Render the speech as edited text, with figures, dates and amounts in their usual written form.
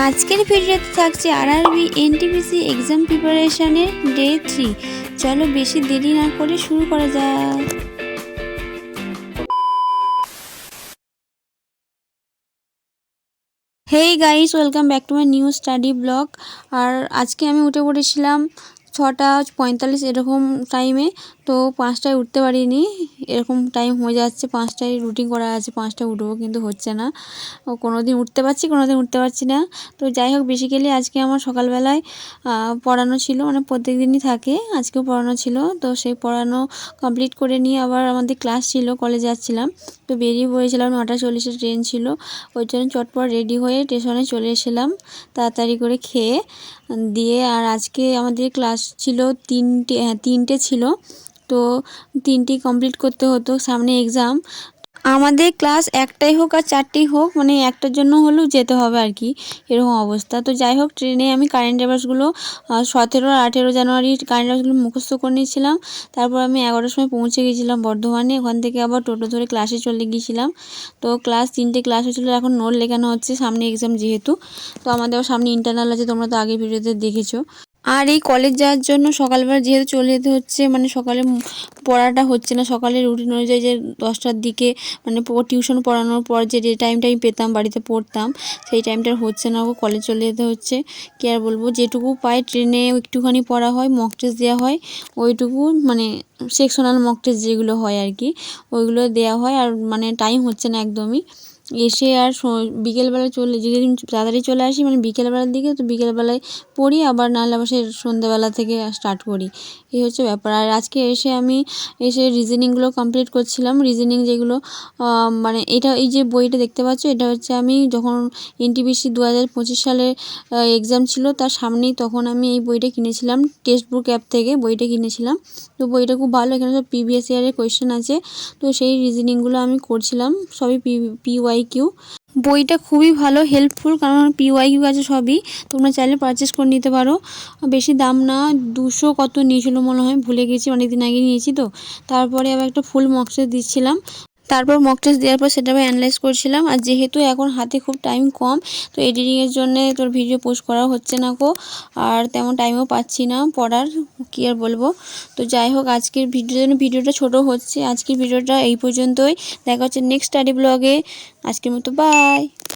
আজকের ভিডিওতে থাকছে আরআরবি এনটিপিসি এক্সাম প্রিপারেশনের ডে 3। চলো বেশি দেরি না করে শুরু করা যাক। Hey guys, welcome back to my new study blog. আর আজকে আমি উঠে পড়েছিলাম 6:45 এরকম টাইমে। তো 5টায় উঠতে পারিনি, এরকম টাইম হয়ে যাচ্ছে। 5টায় রুটিন করা আছে, 5টায় উঠবো, কিন্তু হচ্ছে না। কোনো দিন উঠতে পারছি, কোনো দিন উঠতে পারছি না। তো যাই হোক, বেসিক্যালি আজকে আমার সকালবেলায় পড়ানো ছিল, মানে প্রত্যেক দিনই থাকে, আজকেও পড়ানো ছিল। তো সেই পড়ানো কমপ্লিট করে নিয়ে আবার আমাদের ক্লাস ছিল, কলেজে যাচ্ছিলাম। তো বেরিয়ে পড়েছিলাম, 9:40-এর ট্রেন ছিল। ওই জন্য চটপট রেডি হয়ে স্টেশনে চলে এসেছিলাম তাড়াতাড়ি করে খেয়ে দিয়ে। আর আজকে আমাদের ক্লাস ছিল তিনটে ছিল। তো 3টি কমপ্লিট করতে হতো, সামনে এক্সাম। আমাদের ক্লাস একটাই হোক আর 4টেই হোক, মানে একটার জন্য হলেও যেতে হবে আর কি, এরকম অবস্থা। তো যাই হোক, ট্রেনে আমি কারেন্ট অ্যাফেয়ার্সগুলো 17 আর 18 জানুয়ারির কারেন্ট অ্যাফেয়ার্সগুলো মুখস্থ করে নিয়েছিলাম। তারপর আমি 11টার সময় পৌঁছে গেছিলাম বর্ধমানে। ওখান থেকে আবার টোটো ধরে ক্লাসে চলে গিয়েছিলাম। তো তিনটে ক্লাস হয়েছিলো, এখন নোট লেখানো হচ্ছে, সামনে এক্সাম যেহেতু। তো আমাদের সামনে ইন্টারনাল আছে, তোমরা তো আগের ভিডিওতে দেখেছো। আর এই কলেজ যাওয়ার জন্য সকালবেলা যেহেতু চলে যেতে হচ্ছে, মানে সকালে পড়াটা হচ্ছে না। সকালে রুটিন অনুযায়ী যে 10টার দিকে মানে টিউশন পড়ানোর পর যে টাইমটা আমি পেতাম বাড়িতে পড়তাম, সেই টাইমটা হচ্ছে না, কলেজ চলে যেতে হচ্ছে। কি আর বলবো, যেটুকু পাই ট্রেনে একটুখানি পড়া হয়, মক টেস্ট দেওয়া হয়, ওইটুকু মানে সেকশনাল মক টেস্ট যেগুলো হয় আর কি, ওইগুলো দেওয়া হয়। আর মানে টাইম হচ্ছে না একদমই। এসে আর বিকেলবেলা যেদিন তাড়াতাড়ি চলে আসি, মানে বিকেলবেলার দিকে, তো বিকেলবেলায় পড়ি, আবার নাহলে আবার সে সন্ধ্যেবেলা থেকে স্টার্ট করি। এই হচ্ছে ব্যাপার। আর আজকে এসে রিজনিংগুলো কমপ্লিট করছিলাম। রিজনিং যেগুলো মানে এই যে বইটা দেখতে পাচ্ছ, এটা হচ্ছে আমি যখন এনটিপিসি 2025 সালে এক্সাম ছিল তার সামনেই, তখন আমি এই বইটা কিনেছিলাম, টেক্সট বুক অ্যাপ থেকে বইটা কিনেছিলাম। তো বইটা খুব ভালো, এখানে সব প্রিভিয়াস ইয়ারের কোয়েশ্চেন আছে। তো সেই রিজনিংগুলো আমি করছিলাম, সবই PYQ। বইটা খুবই ভালো, হেল্পফুল, কারণ PYQ আছে সবই। তোমরা চাইলে পারচেস করে নিতে পারো। বেশি দাম না, 200 কত নিয়েছিল মনে হয়, ভুলে গেছি, অনেকদিন আগে নিয়েছি তো। তারপরে আবার একটা ফুল মক টেস্ট দিচ্ছিলাম। তারপর মক টেস্ট দেওয়ার পর সেটা আমি অ্যানালাইজ করছিলাম। আর যেহেতু এখন হাতে খুব টাইম কম, তো এডিটিংয়ের জন্যে তোর ভিডিও পোস্ট করা হচ্ছে না গো। আর তেমন টাইমও পাচ্ছি না পড়ার, কী আর বলবো। তো যাই হোক, আজকের ভিডিওটা ছোট হচ্ছে। আজকের ভিডিওটা এই পর্যন্তই। দেখা হচ্ছে নেক্সট স্টাডি ব্লগে। আজকের মতো বাই।